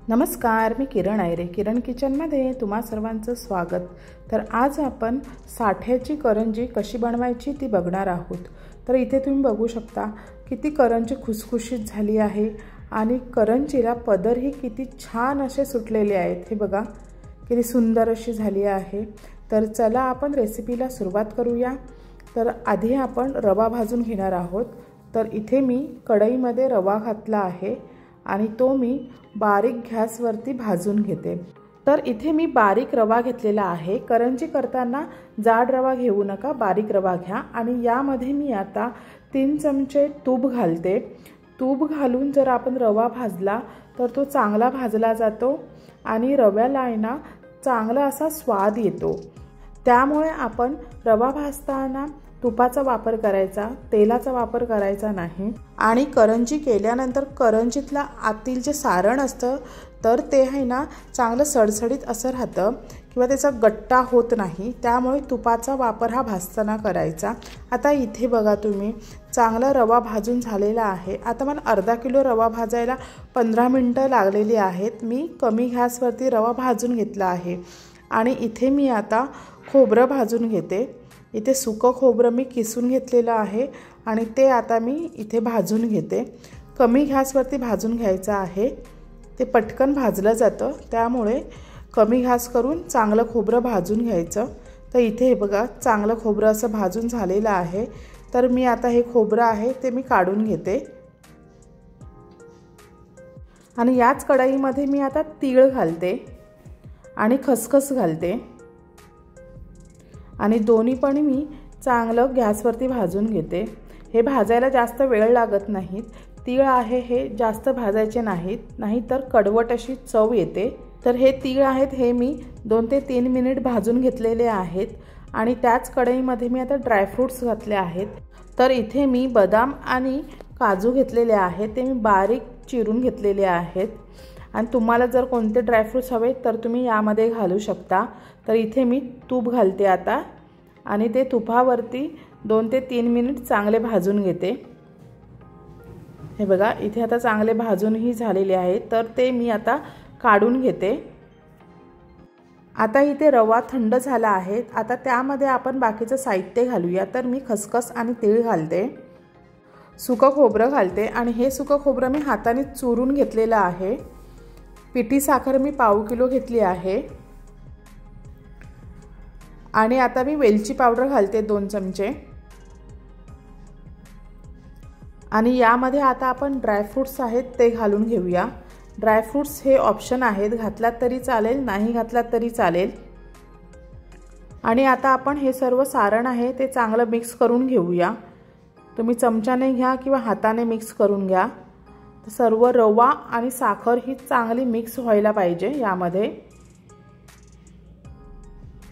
नमस्कार, मी किरण आयरे. किरण किचनमध्ये तुम्हा सर्वांचं स्वागत. तर आज आपण साठ्याची करंजी कशी बनवायची ती बघणार आहोत. तर इथे तुम्ही बघू शकता किती करंजी खुसखुशीत झाली आहे आणि करंजीला पदरही किती छान असे सुटलेले आहेत. हे बघा किती सुंदर अशी झाली आहे. तर चला आपण रेसिपीला सुरुवात करूया. तर आधी आपण रवा भाजून घेणार आहोत. तर इथे मी कढईमध्ये रवा घातला आहे आणि तो मी बारीक गॅसवरती भाजून घेते. तर इथे मी बारीक रवा घेतलेला आहे. करंजी करताना जाड रवा घेऊ नका, बारीक रवा घ्या. आणि यामध्ये मी आता 3 चमचे तूप घालते. तूप घालून जर आपण रवा भाजला तर तो चांगला भाजला जातो आणि रव्याला आहे ना चांगला असा स्वाद येतो. त्यामुळे आपण रवा भाजताना तुपाचा वापर करायचा, तेलाचा वापर करायचा नाही. आणि करंजी केल्यानंतर करंजीतला आतील जे सारण असतं तर ते आहे ना चांगलं सडसडीत असं राहतं किंवा त्याचा गट्टा होत नाही. त्यामुळे तुपाचा वापर हा भाजताना करायचा. आता इथे बघा तुम्ही चांगला रवा भाजून झालेला आहे. आता मला अर्धा किलो रवा भाजायला 15 मिनटं लागलेली आहेत. मी कमी गॅसवरती रवा भाजून घेतला आहे. आणि इथे मी आता खोबरं भाजून घेते. इथे सुकं खोबरं मी किसून घेतलेलं आहे आणि ते आता मी इथे भाजून घेते. कमी गॅसवरती भाजून घ्यायचं आहे. ते पटकन भाजलं जातं, त्यामुळे कमी गॅस करून चांगलं खोबरं भाजून घ्यायचं. तर इथे हे बघा चांगलं खोबरं असं भाजून झालेलं आहे. तर मी आता हे खोबरं आहे ते मी काढून घेते. आणि याच कढईमध्ये मी आता तीळ घालते आणि खसखस घालते आणि दोन्ही पण मी चांगलं गॅसवरती भाजून घेते. हे भाजायला जास्त वेळ लागत नाहीत. तीळ आहे हे जास्त भाजायचे नाहीत, नाहीतर कडवट अशी चव येते. तर हे तीळ आहेत हे मी 2 ते 3 मिनिट भाजून घेतलेले आहेत. आणि त्याच कढईमध्ये मी आता ड्रायफ्रूट्स घातले आहेत. तर इथे मी बदाम आणि काजू घेतलेले आहेत, ते मी बारीक चिरून घेतलेले आहेत. आणि तुम्हाला जर कोणते ड्रायफ्रूट्स हवे तर तुम्ही यामध्ये घालू शकता. तर इथे मी तूप घालते आता आणि ते तुपावरती 2 ते 3 मिनिट चांगले भाजून घेते. हे बघा इथे आता चांगले भाजूनही झालेले आहेत. तर ते मी आता काढून घेते. आता इथे रवा थंड झाला आहे. आता त्यामध्ये आपण बाकीचं साहित्य घालूया. तर मी खसखस आणि तीळ घालते, सुकं खोबरं घालते आणि हे सुकं खोबरं मी हाताने चुरून घेतलेलं आहे. पिठी साखर मी पाव किलो घेतली आहे. आणि आता मी वेलची पावडर घालते 2 चमचे. आणि यामध्ये आता आपण ड्रायफ्रूट्स आहेत ते घालून घेऊया. ड्रायफ्रूट्स हे ऑप्शन आहेत, घातलात तरी चालेल, नाही घातलात तरी चालेल. आणि आता आपण हे सर्व सारण आहे ते चांगलं मिक्स करून घेऊया. तुम्ही चमच्याने घ्या किंवा हाताने मिक्स करून घ्या. सर्व रवा आणि साखर ही चांगली मिक्स व्हायला पाहिजे यामध्ये.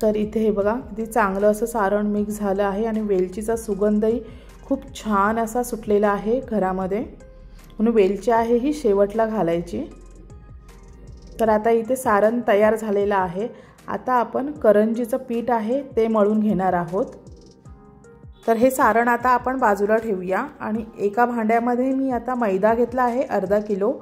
तर इथे हे बघा किती चांगलं असं सारण मिक्स झालं आहे आणि वेलचीचा सुगंधही खूप छान असा सुटलेला आहे घरामध्ये. म्हणून वेलची आहे ही शेवटला घालायची. तर आता इथे सारण तयार झालेलं आहे. आता आपण करंजीचं पीठ आहे ते मळून घेणार आहोत. तर हे सारण आता आपण बाजूला ठेवूया. आणि एका भांड्यामध्ये मी आता मैदा घेतला आहे अर्धा किलो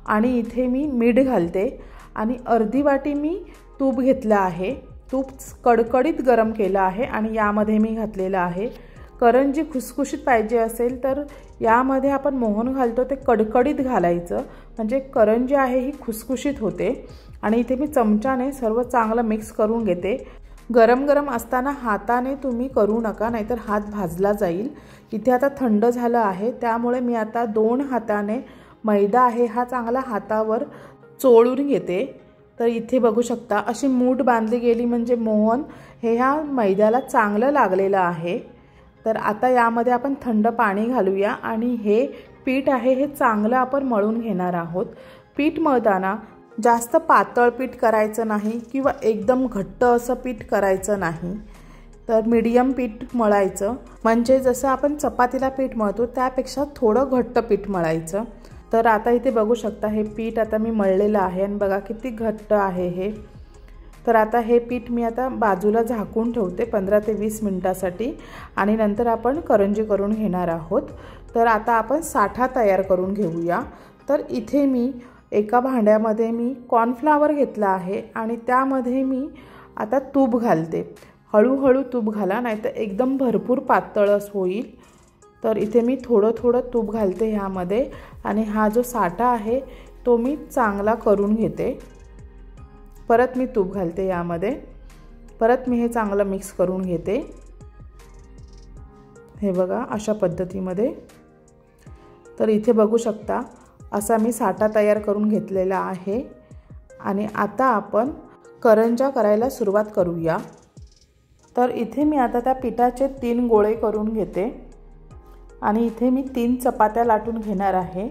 आणि इथे मी मीठ घालते आणि अर्धी वाटी मी तूप घेतलं आहे. तूप कडकडीत गरम केलं आहे आणि यामध्ये मी घातलेलं आहे. करंजी खुसखुशीत पाहिजे असेल तर यामध्ये आपण मोहन घालतो ते कडकडीत घालायचं, म्हणजे करंजी आहे ही खुसखुशीत होते. आणि इथे मी चमच्याने सर्व चांगलं मिक्स करून घेते. गरम गरम असताना हाताने तुम्ही करू नका, नाहीतर हात भाजला जाईल. इथे आता थंड झालं आहे, त्यामुळे मी आता 2 हाताने मैदा आहे हा चांगला हातावर चोळून घेते. तर इथे बघू शकता अशी मूठ बांधली गेली म्हणजे मोहन हे ह्या मैद्याला चांगलं लागलेलं आहे. तर आता यामध्ये आपण थंड पाणी घालूया आणि हे पीठ आहे हे चांगलं आपण मळून घेणार आहोत. पीठ मळताना जास्त पातळ पीठ करायचं नाही किंवा एकदम घट्ट असं पीठ करायचं नाही. तर मीडियम पीठ मळायचं, म्हणजे जसं आपण चपातीला पीठ मळतो त्यापेक्षा थोडं घट्ट पीठ मळायचं. तर आता इथे बघू शकता हे पीठ आता मी मळलेलं आहे आणि बघा किती घट्ट आहे हे. तर आता हे पीठ मी आता बाजूला झाकून ठेवते 15 ते 20 मिनिटासाठी आणि नंतर आपण करंजी करून घेणार आहोत. तर आता आपण साठा तयार करून घेऊया. तर इथे मी एका भांड्यामध्ये मी कॉर्नफ्लॉवर घेतला आहे आणि त्यामध्ये मी आता तूप घालते। हळूहळू तूप घाला, नाहीतर एकदम भरपूर पातळच होईल। तर इथे मी थोडं थोडं तूप घालते ह्यामध्ये आणि हा जो साठा आहे तो मी चांगला करून घेते। परत मी तूप घालते यामध्ये, परत मी हे चांगलं मिक्स करून घेते। हे बघा अशा पद्धतीमध्ये। तर इथे बघू शकता असा मी साठा तयार करून घेतलेला आहे आणि आता आपण करंजा करायला सुरुवात करूया। तर इथे मी आता त्या पिठाचे 3 गोळे करून घेते आणि इथे मी 3 चपात्या लाटून घेणार आहे।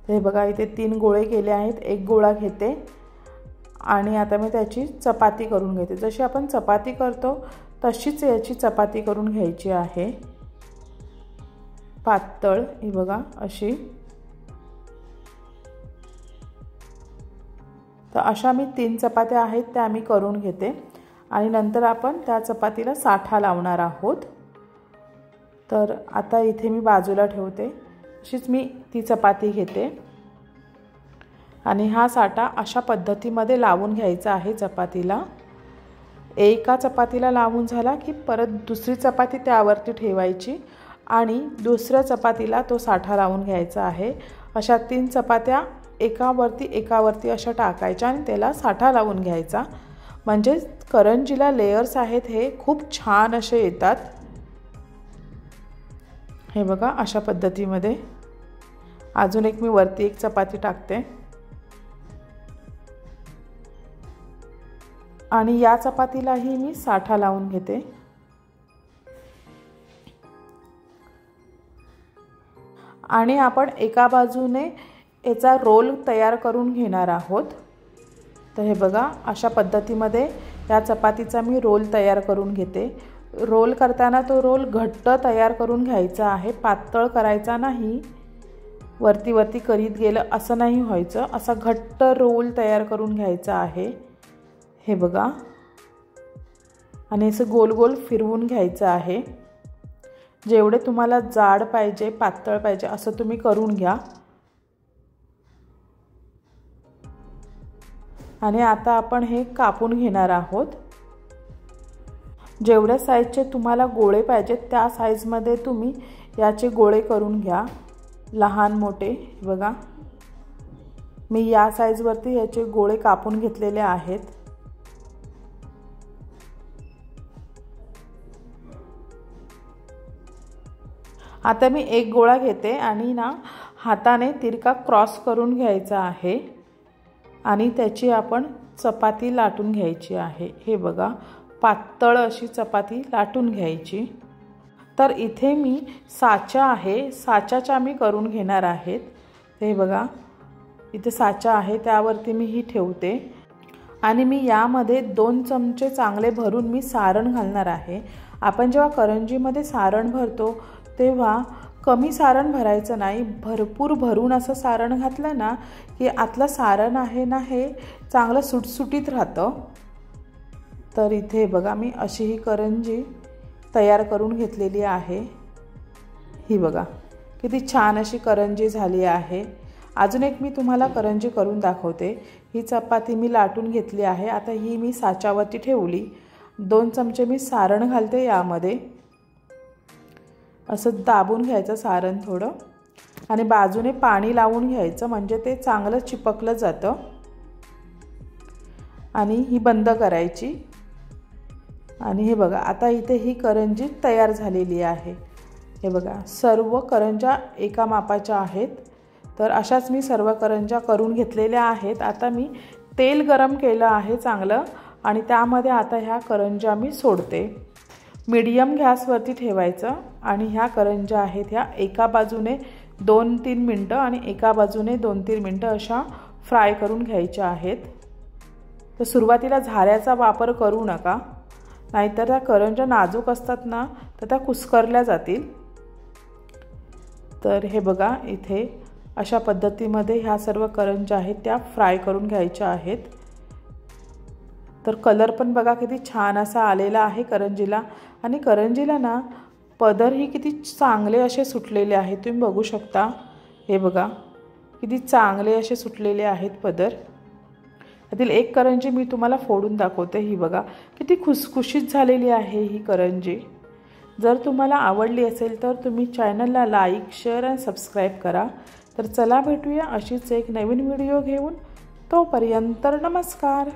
हे बघा इथे 3 गोळे केले आहेत। एक गोळा घेते आणि आता मी त्याची चपाती करून घेते। जशी आपण चपाती करतो तशीच याची चपाती करून घ्यायची आहे, पातळ। हे बघा अशी। तर अशा मी 3 चपात्या आहेत त्या मी करून घेते आणि नंतर आपण त्या चपातीला साठा लावणार आहोत। तर आता इथे मी बाजूला ठेवते। अशीच मी ती चपाती घेते आणि हा साठा अशा पद्धतीमध्ये लावून घ्यायचा आहे चपातीला। एका चपातीला लावून झाला की परत दुसरी चपाती त्यावरती ठेवायची आणि दुसऱ्या चपातीला तो साठा लावून घ्यायचा आहे। अशा 3 चपात्या एकावरती अशा टाकायच्या आणि त्याला साठा लावून घ्यायचा, म्हणजे करंजीला लेयर्स आहेत हे खूप छान असे येतात। हे बघा अशा पद्धतीमध्ये। अजून एक मी वरती एक चपाती टाकते आणि या चपातीलाही मी साठा लावून घेते। आणि आपण एका बाजूने याचा रोल तयार करून घेणार आहोत। तर हे बघा अशा पद्धतीमध्ये या चपातीचा मी रोल तयार करून घेते। रोल करताना तो रोल घट्ट तयार करून घ्यायचा आहे, पातळ करायचा नाही। वरती वरती करीत गेलं असं नाही व्हायचं, असा घट्ट रोल तयार करून घ्यायचा आहे। हे बघा आणि असं गोल गोल फिरवून घ्यायचं आहे। जेवढे तुम्हाला जाड पाहिजे पातळ पाहिजे असं तुम्ही करून घ्या। आणि आता आपण हे कापून घेणार आहोत। जेवढ्या साईजचे तुम्हाला गोळे पाहिजेत त्या साईजमध्ये तुम्ही याचे गोळे करून घ्या, लहान मोठे। बघा मी या साईजवरती याचे गोळे कापून घेतलेले आहेत। आता मी एक गोळा घेते आणि ना हाताने तिरका क्रॉस करून घ्यायचा आहे आणि त्याची आपण चपाती लाटून घ्यायची आहे। हे बघा पातळ अशी चपाती लाटून घ्यायची। तर इथे मी साचा आहे, साच्याच्या मी करून घेणार आहेत। हे बघा इथे साचा आहे त्यावरती मी ही ठेवते आणि मी यामध्ये 2 चमचे चांगले भरून मी सारण घालणार आहे। आपण जेव्हा करंजीमध्ये सारण भरतो तेव्हा कमी सारण भरायचं नाही, भरपूर भरून असं सारण घातलं ना की आतलं सारण आहे ना हे चांगलं सुटसुटीत राहतं। तर इथे बघा मी अशी ही करंजी तयार करून घेतलेली आहे। ही बघा किती छान अशी करंजी झाली आहे। अजून एक मी तुम्हाला करंजी करून दाखवते। ही चपाती मी लाटून घेतली आहे। आता ही मी साच्यावरती ठेवली। 2 चमचे मी सारण घालते यामध्ये। असं दाबून घ्यायचं सारण थोडं आणि बाजूने पाणी लावून घ्यायचं, म्हणजे ते चांगलं चिपकलं जातं। आणि ही बंद करायची आणि हे बघा आता इथे ही करंजी तयार झालेली आहे। हे बघा सर्व करंजा एका मापाच्या आहेत। तर अशाच मी सर्व करंजा करून घेतलेल्या आहेत। आता मी तेल गरम केलं आहे चांगलं आणि त्यामध्ये आता ह्या करंजा मी सोडते। मीडियम गॅसवरती ठेवायचं आणि ह्या करंजा आहेत ह्या एका बाजूने 2-3 मिनटं आणि एका बाजूने 2-3 मिनटं अशा फ्राय करून घ्यायच्या आहेत। तर सुरुवातीला झाऱ्याचा वापर करू नका, नाहीतर त्या करंजा नाजूक असतात ना तर त्या कुस्करल्या जातील। तर हे बघा इथे अशा पद्धतीमध्ये ह्या सर्व करंजा आहेत त्या फ्राय करून घ्यायच्या आहेत। तर कलर पण बघा किती छान असा आलेला आहे करंजीला आणि करंजीला ना पदर ही किती चांगले असे सुटलेले आहेत, तुम्ही बघू शकता। हे बघा किती चांगले असे सुटलेले आहेत पदर। यातील एक करंजी मी तुम्हाला फोडून दाखवते। ही बघा किती खुसखुशीत झालेली आहे ही करंजी। जर तुम्हाला आवडली असेल तर तुम्ही चॅनलला लाईक, शेअर आणि सबस्क्राईब करा। तर चला भेटूया अशीच एक नवीन व्हिडिओ घेऊन। तोपर्यंत नमस्कार।